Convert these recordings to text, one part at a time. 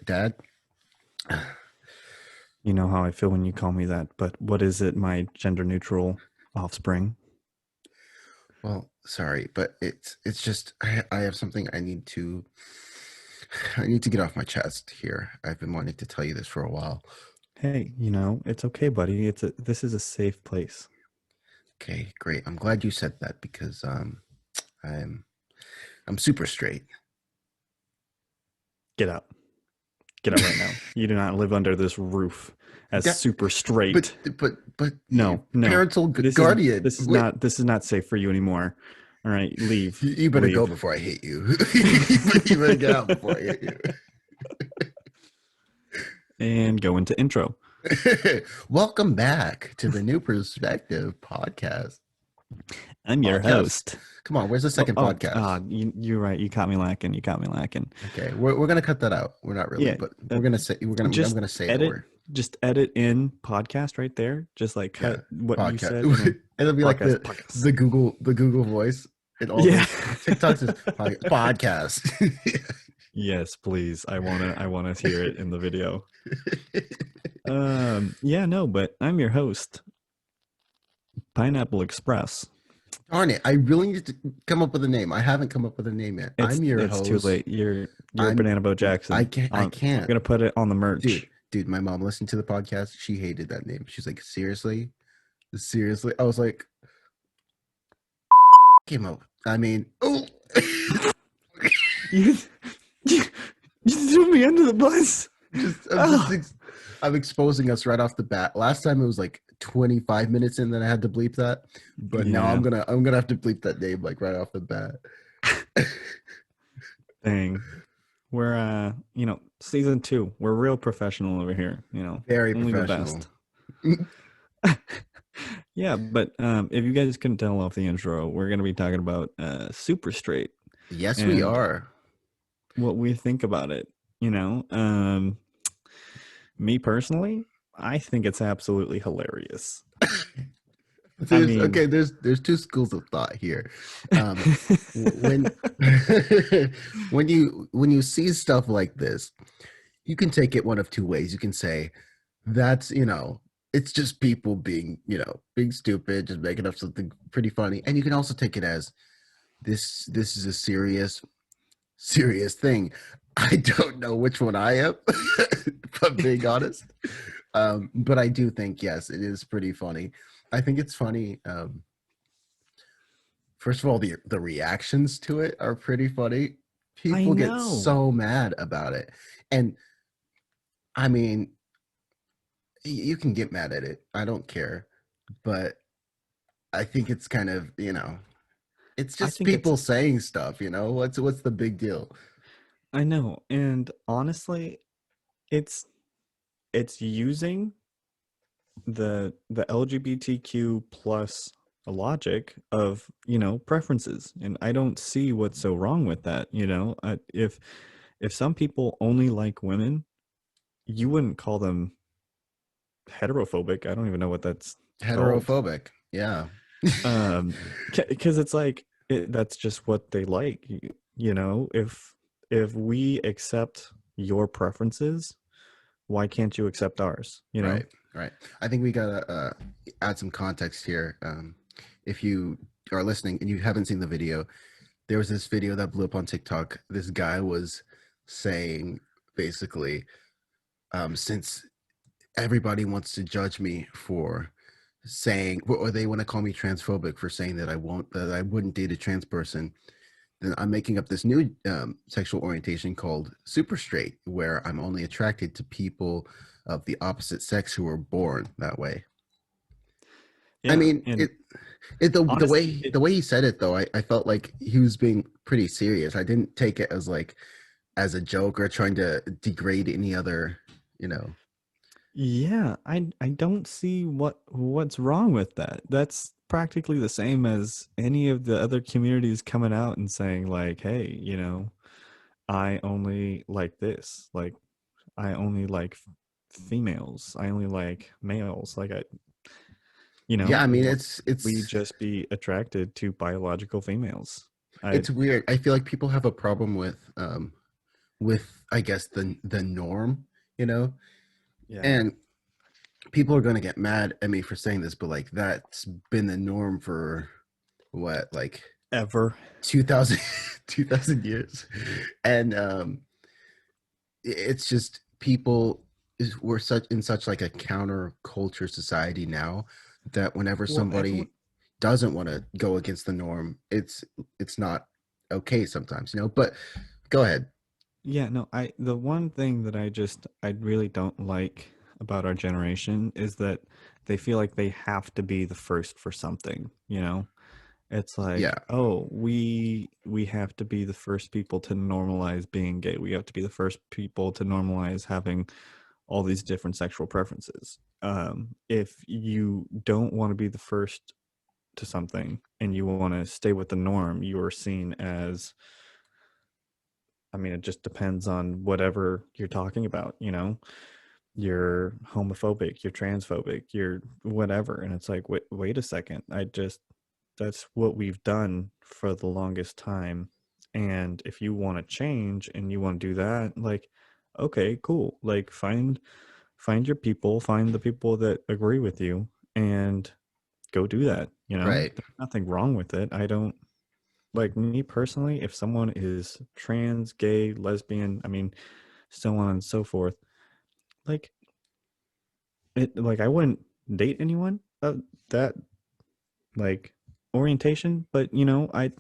Dad. You know how I feel when you call me that, but what is it, my gender neutral offspring? Well, sorry, but it's just I have something I need to get off my chest here. I've been wanting to tell you this for a while. Hey, it's okay, buddy. This is a safe place. Okay, great. I'm glad you said that because I'm I'm super straight. Get out. Get out right now. You do not live under this roof as That, super but straight. but No. parental This is guardian. this is Wait, not this is not safe for you anymore. All right, leave. you better go Leave. before I hit you. You better get out before I hit you. And go into intro. Welcome back to the New Perspective podcast. I'm your host. Come on, where's the second podcast? You're right. You caught me lacking. Okay, we're gonna cut that out. We're not really, Yeah, but we're gonna say we're gonna. I'm gonna say edit, it. just edit in podcast right there. Just like Yeah, cut what you podcast. said. And then It'll be like podcast. the Google voice and all Yeah. those TikToks is podcast. Yes, please. I wanna hear it in the video. Yeah, no, but I'm your host, Pineapple Express. Darn it! I really need to come up with a name. I haven't come up with a name yet. I'm your it's host. too late. You're Banana Boat Jackson. I can't. I'm gonna put it on the merch. Dude, my mom listened to the podcast. She hated that name. She's like, seriously? I was like, came up. I mean, oh, you threw me under the bus. I'm exposing us right off the bat. Last time it was like 25 minutes in that I had to bleep that, but now I'm gonna have to bleep that name like right off the bat. Dang. We're season 2. We're real professional over here, Very only professional. The best. Yeah, but if you guys couldn't tell off the intro, we're gonna be talking about Super Straight. Yes, we are. What we think about it, me personally, I think it's absolutely hilarious. There's two schools of thought here. When when you see stuff like this, you can take it one of two ways. You can say that's it's just people being being stupid, just making up something pretty funny, and you can also take it as this is a serious thing. I don't know which one I am, if I'm being honest. But I do think, yes, it is pretty funny. I think it's funny. First of all, the reactions to it are pretty funny. People get so mad about it. And I mean, you can get mad at it. I don't care. But I think it's kind of, it's just people saying stuff, what's the big deal? I know. And honestly, it's using the LGBTQ plus logic of preferences, and I don't see what's so wrong with that. If some people only like women, you wouldn't call them heterophobic. I don't even know what that's heterophobic called. Yeah. Because it's like that's just what they like. If we accept your preferences, why can't you accept ours? Right. I think we gotta add some context here. If you are listening and you haven't seen the video, there was this video that blew up on TikTok. This guy was saying basically, since everybody wants to judge me for saying, or they want to call me transphobic for saying that I wouldn't date a trans person, then I'm making up this new sexual orientation called super straight, where I'm only attracted to people of the opposite sex who were born that way. Yeah, I mean, the way he said it though, I felt like he was being pretty serious. I didn't take it as like as a joke or trying to degrade any other, Yeah, I don't see what's wrong with that. That's practically the same as any of the other communities coming out and saying like, hey, I only like this. Like, I only like females. I only like males. Like, yeah, I mean, it's we just be attracted to biological females. It's weird. I feel like people have a problem with with, I guess, the norm, you know. Yeah. And people are going to get mad at me for saying this, but like that's been the norm for what, like Ever. 2000 2000 years. And it's just people we're such in such like a counterculture society now that whenever Well, everyone. somebody doesn't want to go against the norm, it's not okay sometimes, you know. But go ahead. Yeah, no, the one thing that I really don't like about our generation is that they feel like they have to be the first for something, you know? It's Yeah, like, oh, we have to be the first people to normalize being gay. We have to be the first people to normalize having all these different sexual preferences. If you don't want to be the first to something and you want to stay with the norm, you are seen as, I mean, it just depends on whatever you're talking about, you know? You're homophobic, you're transphobic, you're whatever. And it's like, wait a second. That's what we've done for the longest time. And if you want to change and you want to do that, like, okay, cool. Like find your people, find the people that agree with you and go do that, you know? right. There's nothing wrong with it. I don't like me personally, if someone is trans, gay, lesbian, I mean, so on and so forth, like like I wouldn't date anyone of that like orientation, but you know, I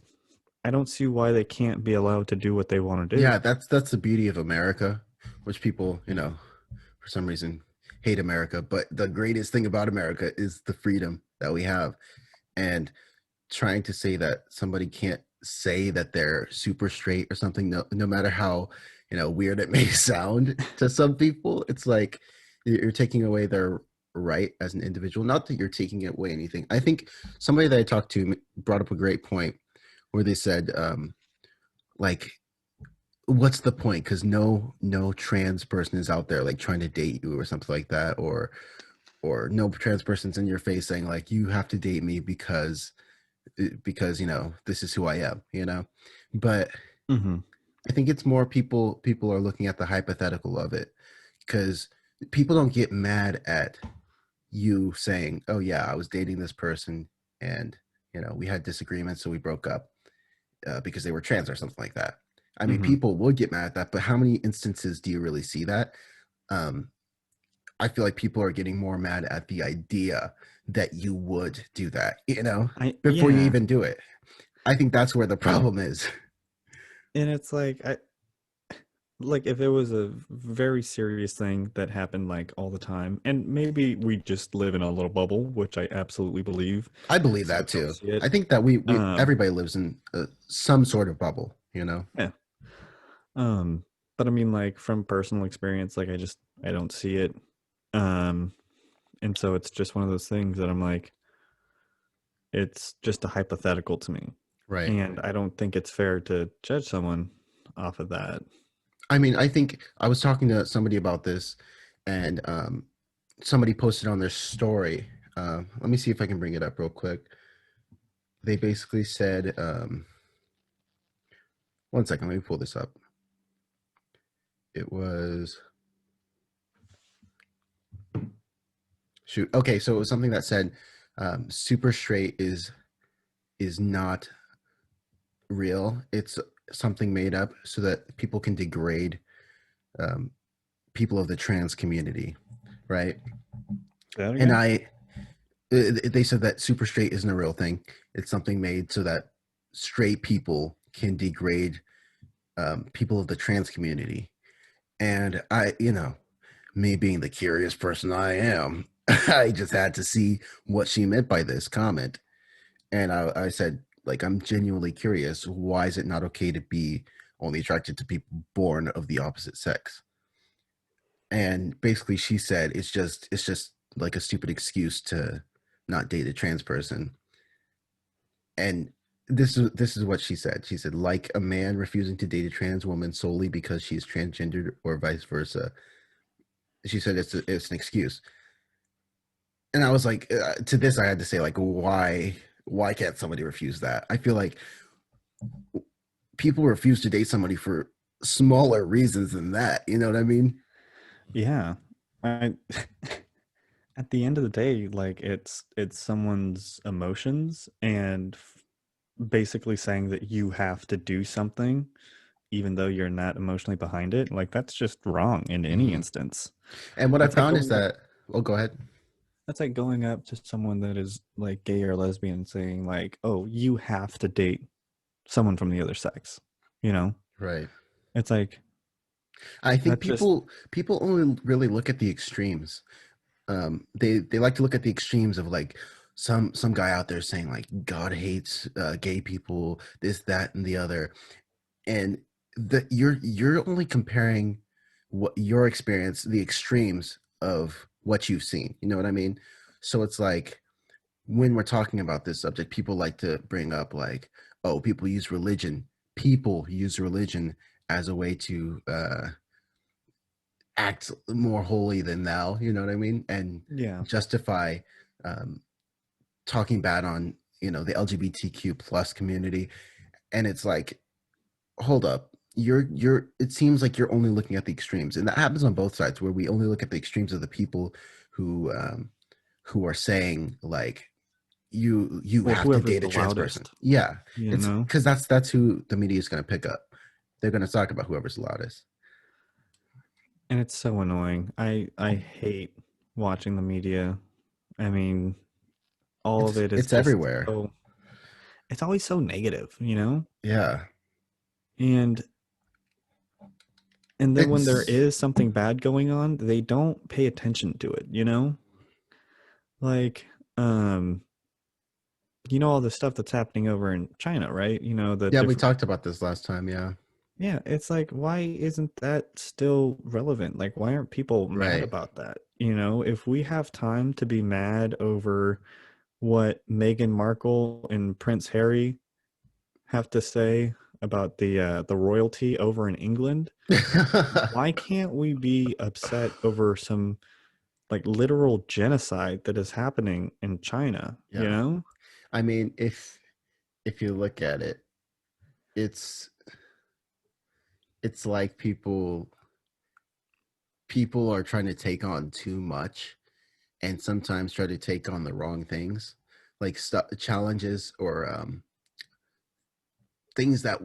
don't see why they can't be allowed to do what they want to do. Yeah, that's the beauty of America, which people, you know, for some reason hate America. But the greatest thing about America is the freedom that we have. And trying to say that somebody can't say that they're super straight or something, no matter how, you know, weird it may sound to some people, it's like you're taking away their right as an individual. Not that you're taking away anything. I think somebody that I talked to brought up a great point where they said, like, what's the point? Because no trans person is out there like trying to date you or something like that, or no trans person's in your face saying like you have to date me because you know this is who I am, you know. But Hmm. I think it's more people are looking at the hypothetical of it, because people don't get mad at you saying, oh yeah, I was dating this person and you know we had disagreements so we broke up because they were trans or something like that. I mean, Hmm. people would get mad at that, but how many instances do you really see that? um, I feel like people are getting more mad at the idea that you would do that, you know, I before you yeah, even do it. I think that's where the problem is. and it's like I like if it was a very serious thing that happened like all the time, and maybe we just live in a little bubble, which I absolutely believe, I believe so we that don't too. see it. I think that we Um, everybody lives in some sort of bubble, you know. yeah. Um, but I mean, like from personal experience, like I don't see it. Um, and so it's just one of those things that I'm like, it's just a hypothetical to me. Right. And I don't think it's fair to judge someone off of that. I mean, I think I was talking to somebody about this, and somebody posted on their story. Let me see if I can bring it up real quick. They basically said, one second, let me pull this up. It was shoot. Okay, so it was something that said, super straight is not real. It's something made up so that people can degrade um, people of the trans community, right? Say that And again? they said that super straight isn't a real thing. It's something made so that straight people can degrade people of the trans community. And I, you know, me being the curious person I am, I just had to see what she meant by this comment. And I said, like, I'm genuinely curious. Why is it not okay to be only attracted to people born of the opposite sex? And basically, she said it's just like a stupid excuse to not date a trans person. And this is what she said. She said, like a man refusing to date a trans woman solely because she's transgendered or vice versa. She said it's an excuse. And I was like, to this, I had to say, like, why can't somebody refuse that? I feel like people refuse to date somebody for smaller reasons than that. You know what I mean? Yeah. I at the end of the day, like it's someone's emotions and basically saying that you have to do something even though you're not emotionally behind it. Like that's just wrong in any Hmm. instance. And what I That's like found is going up that, well, go ahead. that's like going up to someone that is like gay or lesbian and saying like, "Oh, you have to date someone from the other sex." You know? Right. It's like I think that's just people only really look at the extremes. They like to look at the extremes of like some guy out there saying like God hates gay people, this, that, and the other, and you're only comparing what your experience, the extremes of what you've seen. You know what I mean? So it's like when we're talking about this subject, people like to bring up like, oh, people use religion as a way to act more holy than thou, you know what I mean, and yeah. justify um, talking bad on, the LGBTQ plus community. And it's like, hold up, you're it seems like you're only looking at the extremes, and that happens on both sides, where we only look at the extremes of the people who are saying like, you Well, have to whoever's date a the trans person. loudest, Yeah, you it's know? because that's who the media is going to pick up. They're going to talk about whoever's the loudest. And it's so annoying. I hate watching the media. I mean, all of it's it is it's just everywhere. so it's always so negative, you know? Yeah, And then when there it's is something bad going on, they don't pay attention to it, you know? Like, um, all the stuff that's happening over in China, right? The yeah, we different talked about this last time. Yeah. Yeah, it's like, why isn't that still relevant? Like, why aren't people mad Right. about that? If we have time to be mad over what Meghan Markle and Prince Harry have to say about the royalty over in England, why can't we be upset over some like literal genocide that is happening in China, you Yeah. know? I mean, if you look at it, it's it's like people are trying to take on too much, and sometimes try to take on the wrong things, like challenges, or things that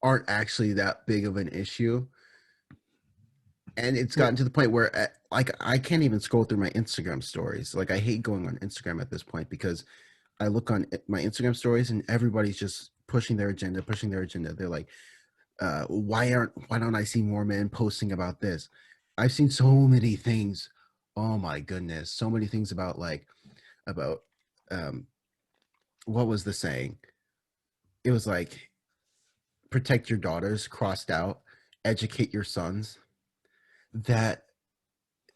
aren't actually that big of an issue. And it's Well, gotten to the point where like I can't even scroll through my Instagram stories. Like I hate going on Instagram at this point, because I look on my Instagram stories and everybody's just pushing their agenda. They're like, why don't I see more men posting about this? I've seen so many things. Oh my goodness, so many things about like, about um what was the saying? It was like, protect your daughters, crossed out, educate your sons. That,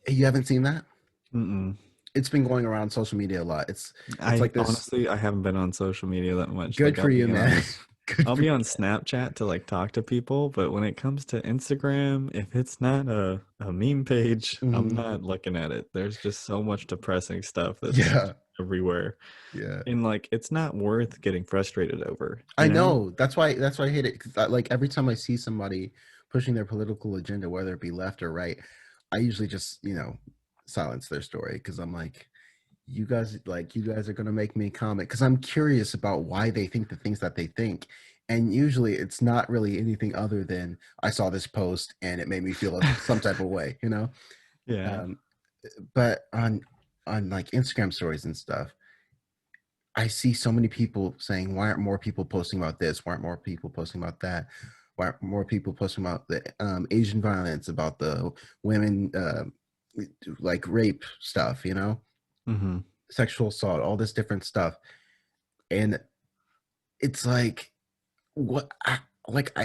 you haven't seen that? mm-mm. It's been going around social media a lot. It's I like this. honestly I haven't been on social media that much. Good Like for you, man. Good I'll for be on you. Snapchat to like talk to people, but when it comes to Instagram, if it's not a meme page, I'm Mhm. not looking at it. There's just so much depressing stuff that's Yeah, everywhere. yeah. And like it's not worth getting frustrated over, I you know? know. That's why I hate it. 'Cause like every time I see somebody pushing their political agenda, whether it be left or right, I usually just, silence their story, because I'm like, you guys are gonna make me comment, because I'm curious about why they think the things that they think. And usually it's not really anything other than, I saw this post and it made me feel some type of way. Yeah. Um, but on like Instagram stories and stuff, I see so many people saying, why aren't more people posting about this? Why aren't more people posting about that? Why aren't more people posting about the Asian violence, about the women, like rape stuff, Hmm. sexual assault, all this different stuff. And it's like, what?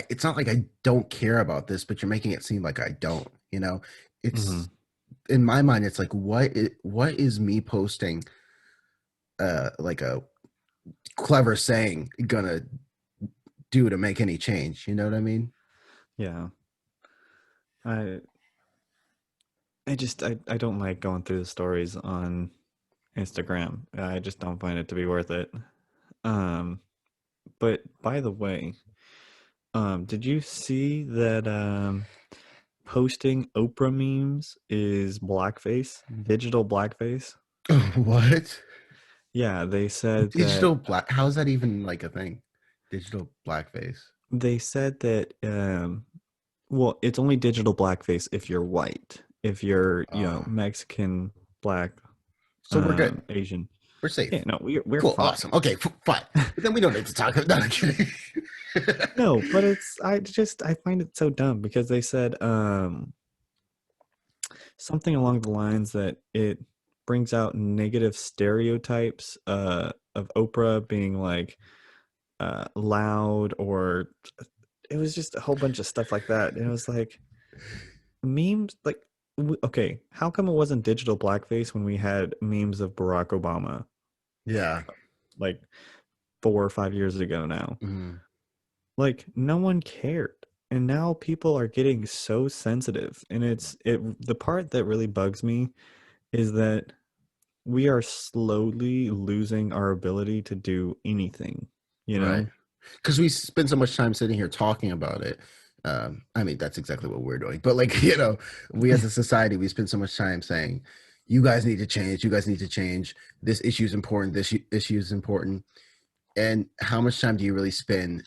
It's not like I don't care about this, but you're making it seem like I don't. Hmm. It's, in my mind, it's like, what is me posting like a clever saying gonna do to make any change? You know what I mean? Yeah. I I don't like going through the stories on Instagram. I just don't find it to be worth it. Um, but by the way, Did you see that posting Oprah memes is blackface, digital blackface? What? Yeah, they said that Digital black? How's that even like a thing? Digital blackface. they said that well, it's only digital blackface if you're white. If you're, Uh, Mexican, black, so we're good. Asian. We're Yeah, safe. no, we're Cool. fine. Awesome. Okay. Fine. But then we don't need to talk. No, I'm kidding. No, but I find it so dumb because they said something along the lines that it brings out negative stereotypes of Oprah being like loud, or it was just a whole bunch of stuff like that. And it was like memes like okay, how come it wasn't digital blackface when we had memes of Barack Obama Yeah. like 4 or 5 years ago now? Mhm. Like no one cared. And now people are getting so sensitive, and the part that really bugs me is that we are slowly losing our ability to do anything, you Right. know? Because we spend so much time sitting here talking about it. I mean, that's exactly what we're doing. But like, we as a society, we spend so much time saying, "You guys need to change. You guys need to change. This issue is important. This issue is important." And how much time do you really spend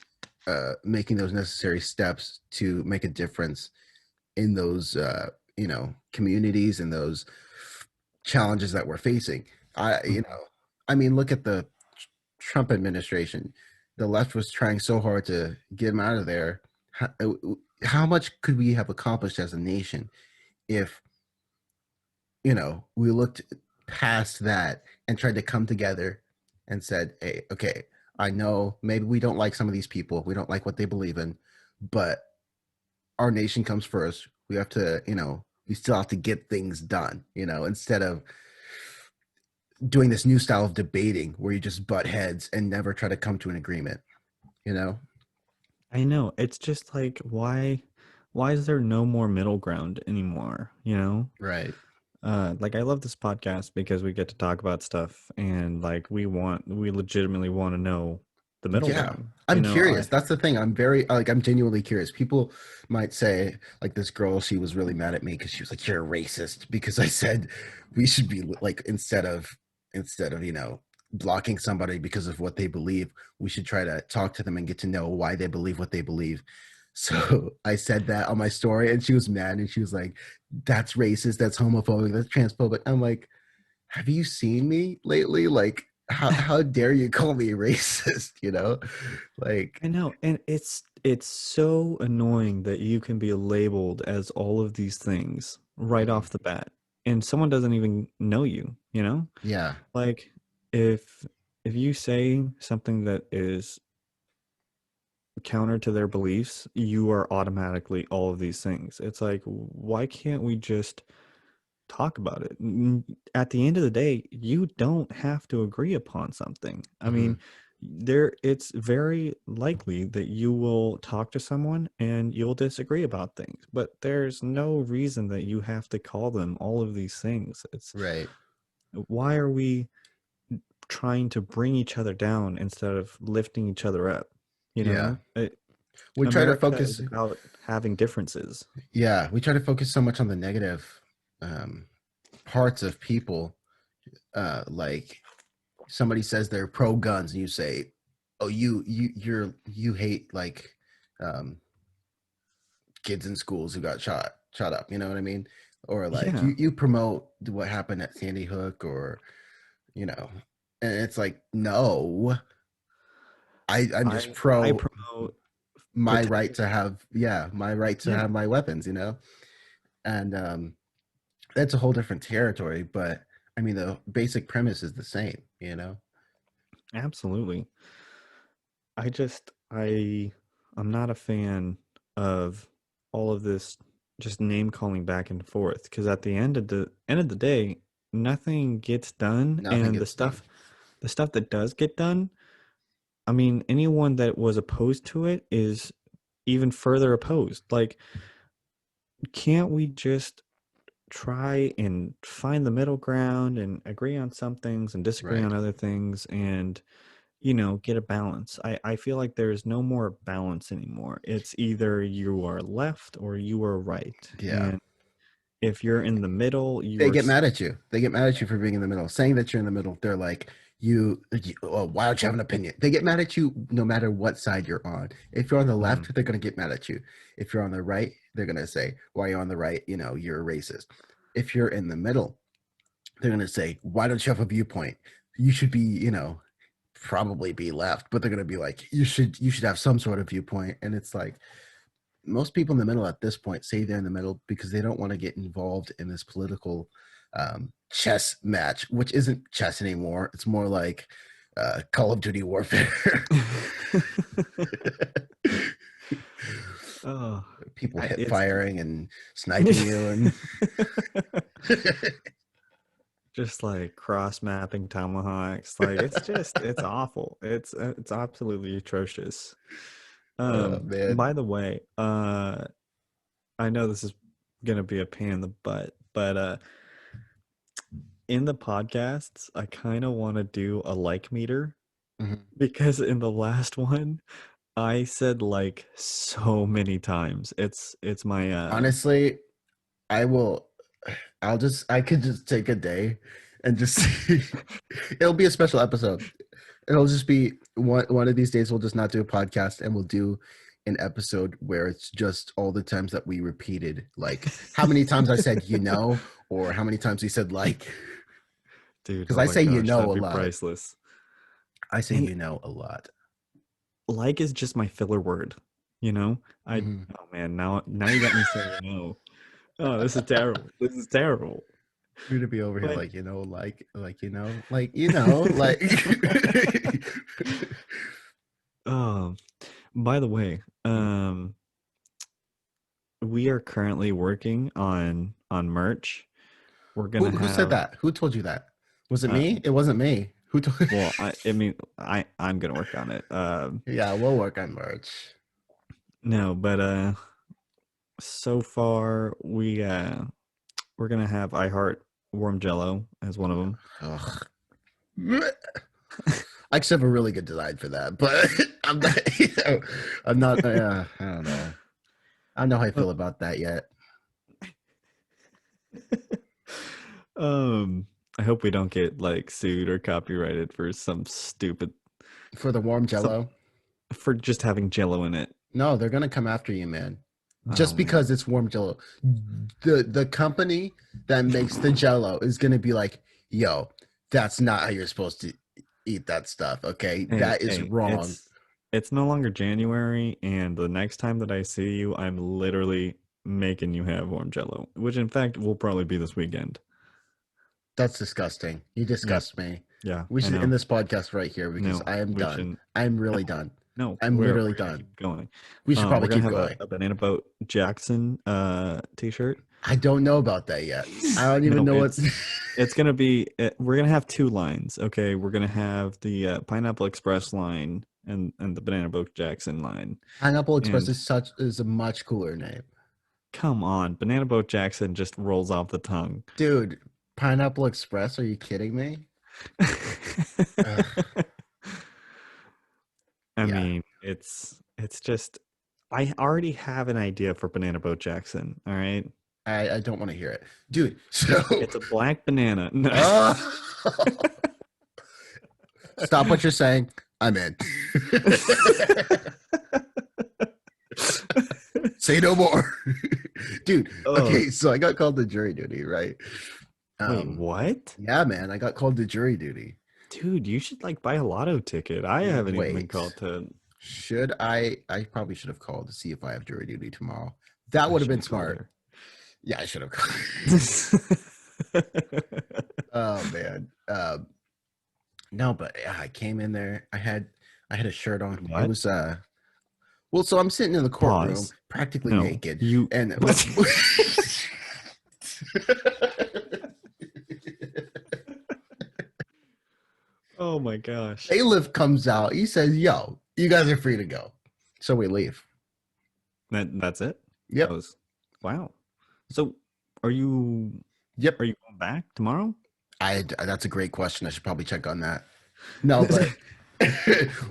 making those necessary steps to make a difference in those, communities and those challenges that we're facing? I, you Mhm. know, I mean, look at the Trump administration. The left was trying so hard to get him out of there. How much could we have accomplished as a nation if, we looked past that and tried to come together and said, hey, okay, I know maybe we don't like some of these people, we don't like what they believe in, but our nation comes first. We have to, we still have to get things done, instead of doing this new style of debating where you just butt heads and never try to come to an agreement, you know? I know. It's just like why is there no more middle ground anymore, you know? Right. Like I love this podcast because we get to talk about stuff, and like we legitimately want to know the middle Yeah. ground. You I'm know, curious. That's the thing. I'm very like I'm genuinely curious. People might say like this girl, she was really mad at me because she was like, "You're a racist," because I said we should be like instead of blocking somebody because of what they believe, we should try to talk to them and get to know why they believe what they believe. So I said that on my story, and she was mad, and she was like, "That's racist. That's homophobic. That's transphobic." I'm like, have you seen me lately? Like, how dare you call me racist? Like, I know, and it's so annoying that you can be labeled as all of these things right mhm. off the bat, and someone doesn't even know you, you know? Yeah, Like if if you say something that is counter to their beliefs, you are automatically all of these things. It's like, why can't we just talk about it? At the end of the day, you don't have to agree upon something. I hmm mean, it's very likely that you will talk to someone and you'll disagree about things, but there's no reason that you have to call them all of these things. It's right. why are we trying to bring each other down instead of lifting each other up? You Yeah, know, we try to America is focus. about having differences. Yeah, we try to focus so much on the negative um, parts of people. Like somebody says they're pro guns, and you say, "Oh, you hate like um, kids in schools who got shot up." You know what I mean? Or like Yeah, you promote what happened at Sandy Hook, or you know, and it's like, no, I'm just I pro promote my right protecting. to have, yeah, my right to Yeah, have my weapons, and that's a whole different territory. But I mean, the basic premise is the same. absolutely. I'm not a fan of all of this just name calling back and forth, because at the end of the day, nothing gets done, Nothing and gets done. the stuff that does get done, I mean, anyone that was opposed to it is even further opposed. Like, can't we just try and find the middle ground and agree on some things and disagree Right. on other things, and get a balance. I feel like there's no more balance anymore. It's either you are left or you are right. Yeah. And if you're in the middle, you They are get mad at you. They get mad at you for being in the middle. Saying that you're in the middle, they're like, oh, why don't you have an opinion? They get mad at you no matter what side you're on. If you're on the Mhm. left, they're going to get mad at you. If you're on the right, they're going to say, why are you on the right? You're a racist. If you're in the middle, they're going to say, why don't you have a viewpoint? You should be, probably be left, but they're going to be like, you should have some sort of viewpoint. And it's like, most people in the middle at this point say they're in the middle because they don't want to get involved in this political chess match, which isn't chess anymore. It's more like Call of Duty warfare. Oh, People hip it's firing and sniping you, and just like cross mapping tomahawks. Like it's awful. It's absolutely atrocious. oh man. By the way, I know this is gonna be a pain in the butt, but in the podcasts, I kind of want to do a like meter Mhm. because in the last one, I said like so many times. It's my Honestly, I will. I could just take a day and just it'll be a special episode. It'll just be one of these days we'll just not do a podcast and we'll do an episode where it's just all the times that we repeated, like how many times I said or how many times we said like, dude. because Oh I my say gosh, a that'd be lot. priceless. I say Hey, a lot. like is just my filler word. You know, I Mhm. oh man, now you got me saying no. Oh, this is terrible. This is terrible. You're gonna be over here But like like um, by the way, we are currently working on merch. We're who gonna who said have that? Who told you that? Was it uh, me? It wasn't me. Who told? well, I mean, I'm gonna work on it. Yeah, we'll work on merch. No, but so far we're gonna have I Heart Warm Jello as one of them. Ugh. I actually have a really good design for that, but I'm not. I'm not. I don't know. I don't know how I Uh, feel about that yet. I hope we don't get like sued or copyrighted for some stupid For the warm some Jello, for just having Jello in it. no, they're gonna come after you, man. Oh Just man. because it's warm Jello, the company that makes the Jello is gonna be like, "Yo, that's not how you're supposed to eat that stuff." Okay, Hey, that is hey, wrong. it's no longer January, and the next time that I see you, I'm literally making you have warm Jello, which in fact will probably be this weekend. That's disgusting. You Yeah, disgust me. yeah, We I should end know. this podcast right here because No, I am we done. shouldn't. I'm really No, done. no, I'm literally we're gonna done. keep going. We should We're probably gonna keep have going. a Banana Boat Jackson t-shirt. I don't know about that yet. I don't even No, know what. it's gonna be. We're gonna have two lines. Okay, we're gonna have the Pineapple Express line and the Banana Boat Jackson line. Pineapple Express And is a much cooler name, come on, Banana Boat Jackson just rolls off the tongue. dude. Pineapple Express? Are you kidding me? Ugh, I yeah, mean, it's just I already have an idea for Banana Boat Jackson. All right, I don't want to hear it, dude. So, it's a black banana. No. uh, stop what you're saying. I'm in. Say no more, dude. Oh, Okay, so I got called to jury duty, right? wait, Um, what? yeah, man, I got called to jury duty. Dude, you should like buy a lotto ticket. I haven't even been Wait, called to. should I? I probably should have called to see if I have jury duty tomorrow. That I would have should been have called smart. her. Yeah, I should have called. Oh man. No, but yeah, I came in there. I had a shirt on. It What? was well, so I'm sitting in the courtroom Pause. practically No, naked, you. and Oh my gosh. bailiff comes out. He says, "Yo, you guys are free to go." So we leave. That's it? That Yep. was wow. So are you Yep. are you going back tomorrow? That's a great question. I should probably check on that. No, but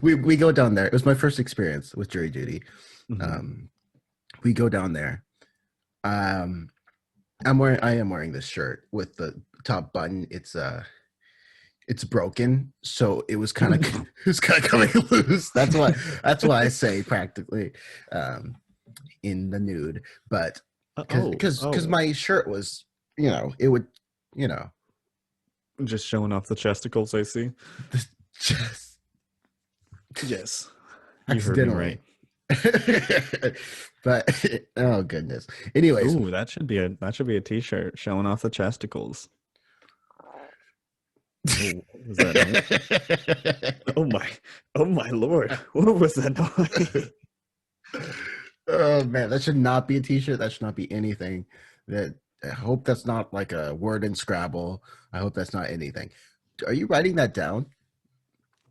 we go down there. It was my first experience with jury duty. Mhm. Um, we go down there. Um, I am wearing this shirt with the top button. It's broken, so it was kind of it was kind of coming loose. That's why I say practically in the nude, but because Oh, my shirt was, it would, you know just showing off the chesticles, I see. just Yes, you heard me right. accidentally. But oh goodness. Anyways, Ooh, that should be a t-shirt showing off the chesticles. Oh, what was that noise? Oh my, oh my lord, what was that noise? oh man, that should not be a t-shirt. That should not be anything. That I hope that's not like a word in Scrabble. I hope that's not anything. Are you writing that down?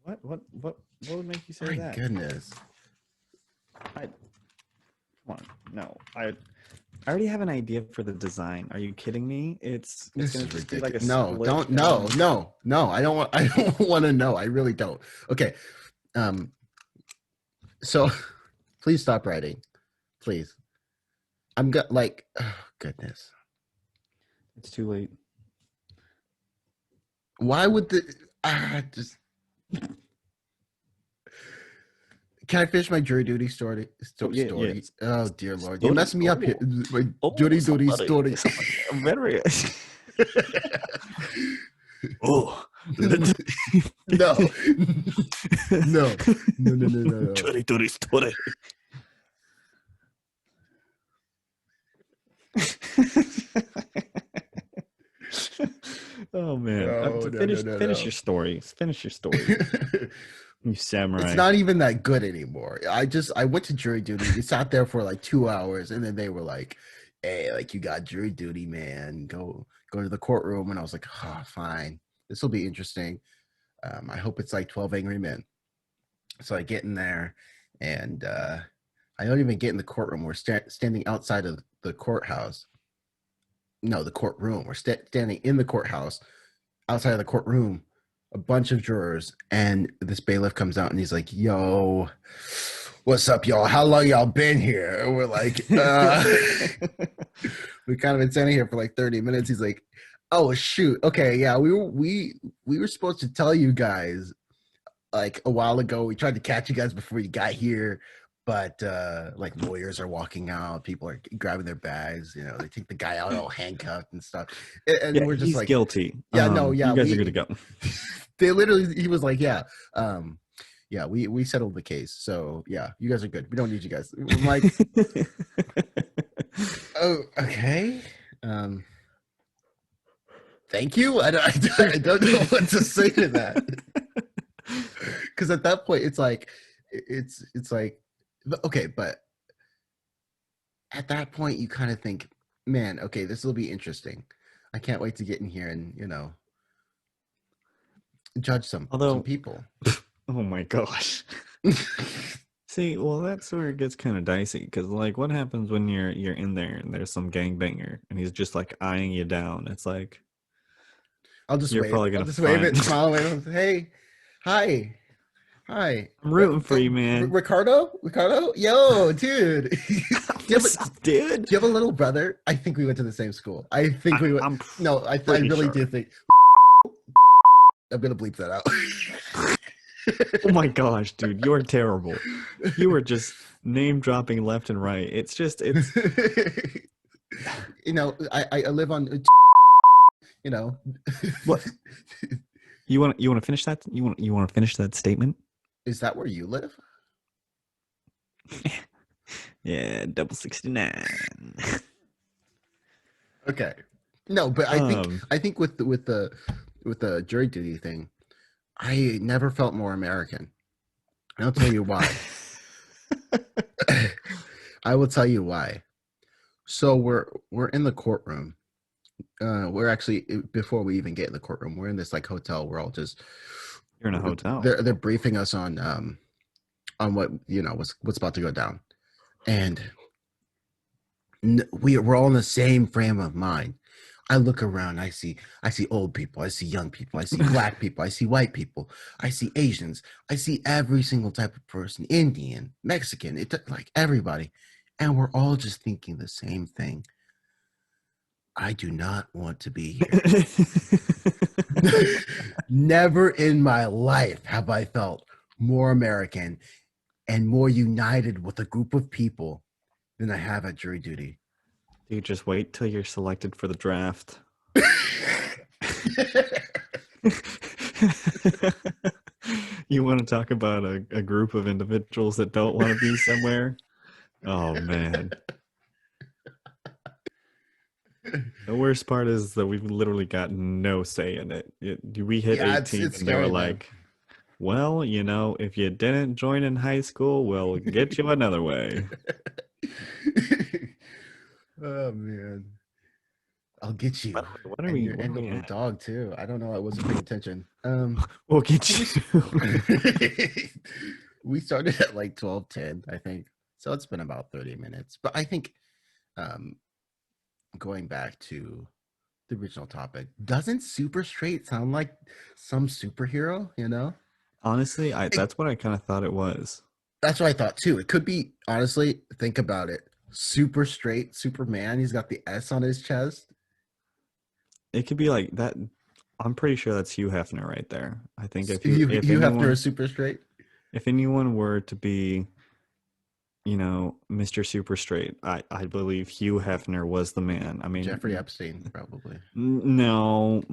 What would make you say My that? goodness. I Come on, no, I already have an idea for the design. Are you kidding me? It's This gonna is just be like a ridiculous. No, split don't, and no, then no, no. I don't want I don't want to know. I really don't. Okay. Um, so please stop writing. Please. I'm got like, oh goodness. it's too late. Why would the just can I finish my jury duty story? Oh yeah, yeah. Story. Oh dear Lord, you Story. messed me up here. My Oh, jury duty somebody, story. somebody, very. Oh, let No, no, no, no, no, no, no. Story, story. Oh man, No, to no, no, finish no, your stories. Finish your stories, no. you It's samurai. not even that good anymore. I went to jury duty. We sat there for like 2 hours, and then they were like, "Hey, like you got jury duty, man. Go to the courtroom." And I was like, "Oh, fine. This will be interesting. I hope it's like 12 Angry Men." So I get in there, and I don't even get in the courtroom. We're standing outside of the courthouse. No, the courtroom. We're standing in the courthouse, outside of the courtroom, a bunch of jurors, and this bailiff comes out and he's like, "Yo, what's up, y'all? How long y'all been here?" And we're like, we kind of been standing here for like 30 minutes. He's like, "Oh shoot, okay, yeah, we were supposed to tell you guys like a while ago. We tried to catch you guys before you got here." But like lawyers are walking out, people are grabbing their bags, they take the guy out all handcuffed and stuff. And Yeah, we're just he's like, guilty. yeah, no, You yeah, guys are good to go. they literally, he was like, yeah, um, yeah, we settled the case. So yeah, you guys are good. We don't need you guys. I'm like, oh, okay. Um, thank you. I don't know what to say to that. Because at that point, it's like, okay, but at that point, you kind of think, man, okay, this will be interesting. I can't wait to get in here and judge some Although, people. oh my gosh. See, well, that's where it gets kind of dicey because, like, what happens when you're in there and there's some gangbanger and he's just like eyeing you down? It's like I'll just you're wave. probably I'll gonna just wave find. it, smile, wave. Hey, hi, hi, I'm rooting for you, man. Ricardo. Ricardo, yo, dude. What's up, dude? Do you have a little brother? I think we went to the same school. I think we went. I'm No, I pretty really sure. do think. I'm gonna bleep that out. Oh my gosh, dude, you're terrible. You were just name dropping left and right. It's I live on. what you want to finish that? You want to finish that statement? Is that where you live? Yeah, double 69. Okay. No, but I think Um, I think with the jury duty thing, I never felt more American. I'll tell you why. I will tell you why. So we're in the courtroom. We're actually before we even get in the courtroom, we're in this like hotel. We're all just you're in a hotel. they're briefing us on what what's about to go down, and we're all in the same frame of mind. I look around, I see old people, I see young people, I see black people, I see white people, I see Asians, I see every single type of person, Indian, Mexican, like everybody. And we're all just thinking the same thing. I do not want to be here. Never in my life have I felt more American and more united with a group of people than I have at jury duty. You just wait till you're selected for the draft. You want to talk about a group of individuals that don't want to be somewhere? Oh, man. The worst part is that we've literally got no say in it. We hit Yeah, 18 it's and they were scary, man. like, well, you know, if you didn't join in high school, we'll get you another way. Oh man, I'll get you. What are And we, your, what and are we your at? dog too. I don't know. I wasn't paying attention. We'll get you. We started at like 12:10, I think. So it's been about 30 minutes. But I think going back to the original topic, doesn't super straight sound like some superhero, you know? Honestly, that's what I kind of thought it was. That's what I thought too. It could be, honestly, think about it. Super straight Superman. He's got the S on his chest. It could be like that. I'm pretty sure that's Hugh Hefner right there. I think if You if Hugh anyone, Hefner is super straight. if anyone were to be, you know, Mr. Super Straight, I believe Hugh Hefner was the man. I mean, Jeffrey Epstein, probably. No.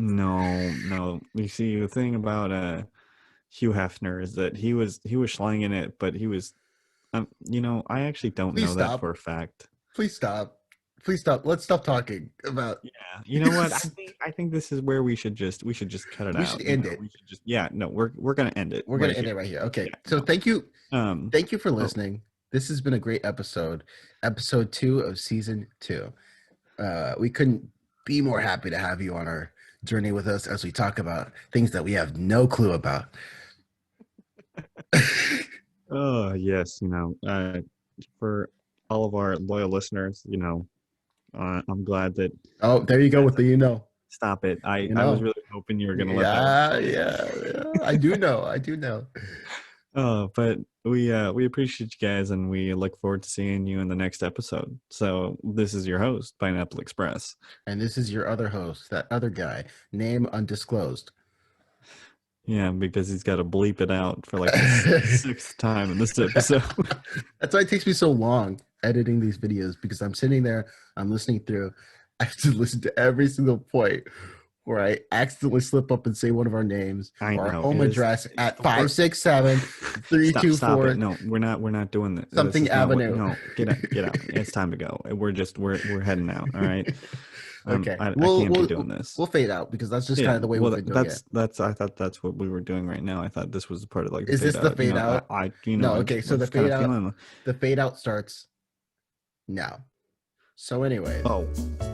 You see, the thing about Hugh Hefner is that he was slanging it, but he was, you know, I actually don't Please know that stop. for a fact. Please stop. Please stop. Let's stop talking about. Yeah, you know what? I think this is where we should just cut it out. We should end you know? it. We should just we're gonna end it. We're gonna end it right here. Okay. Yeah, So no. thank you for Oh, listening. This has been a great episode. Episode 2 of season 2. We couldn't be more happy to have you on our journey with us as we talk about things that we have no clue about. oh yes, you know, for all of our loyal listeners, you know, I'm glad that. Oh, there you go with the Stop it. I know. was really hoping you were gonna let that. Yeah. I do know. But we appreciate you guys, and we look forward to seeing you in the next episode. So this is your host, Pineapple Express. And this is your other host, that other guy, name undisclosed. Yeah, because he's got to bleep it out for like the sixth time in this episode. That's why it takes me so long editing these videos, because I'm sitting there, I'm listening through. I have to listen to every single point where I accidentally slip up and say one of our names or our home address at 567 Stop 324. it. No, we're not doing this. Something This is not what- Avenue. no, get out. It's time to go. We're heading out. All right. Okay. I can't be doing this. We'll fade out because that's just kind of the way we've been doing it. That's I thought that's what we were doing right now. I thought this was part of like the Is this the fade you know, out? No, okay, so the fade out. The fade out starts now. So anyway. Oh,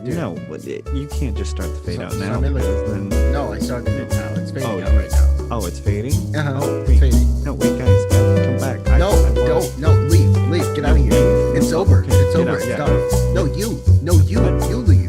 Dude. no, you can't just start the fade out now. Something like- Because then, No, I started it now. It's fading Oh, out right now. oh, it's fading. Uh-huh. Oh, It's wait. fading. No, wait, guys, come back. No, leave, get out of here. It's over. Okay, It's get over. out, It's yeah. done. No, you leave.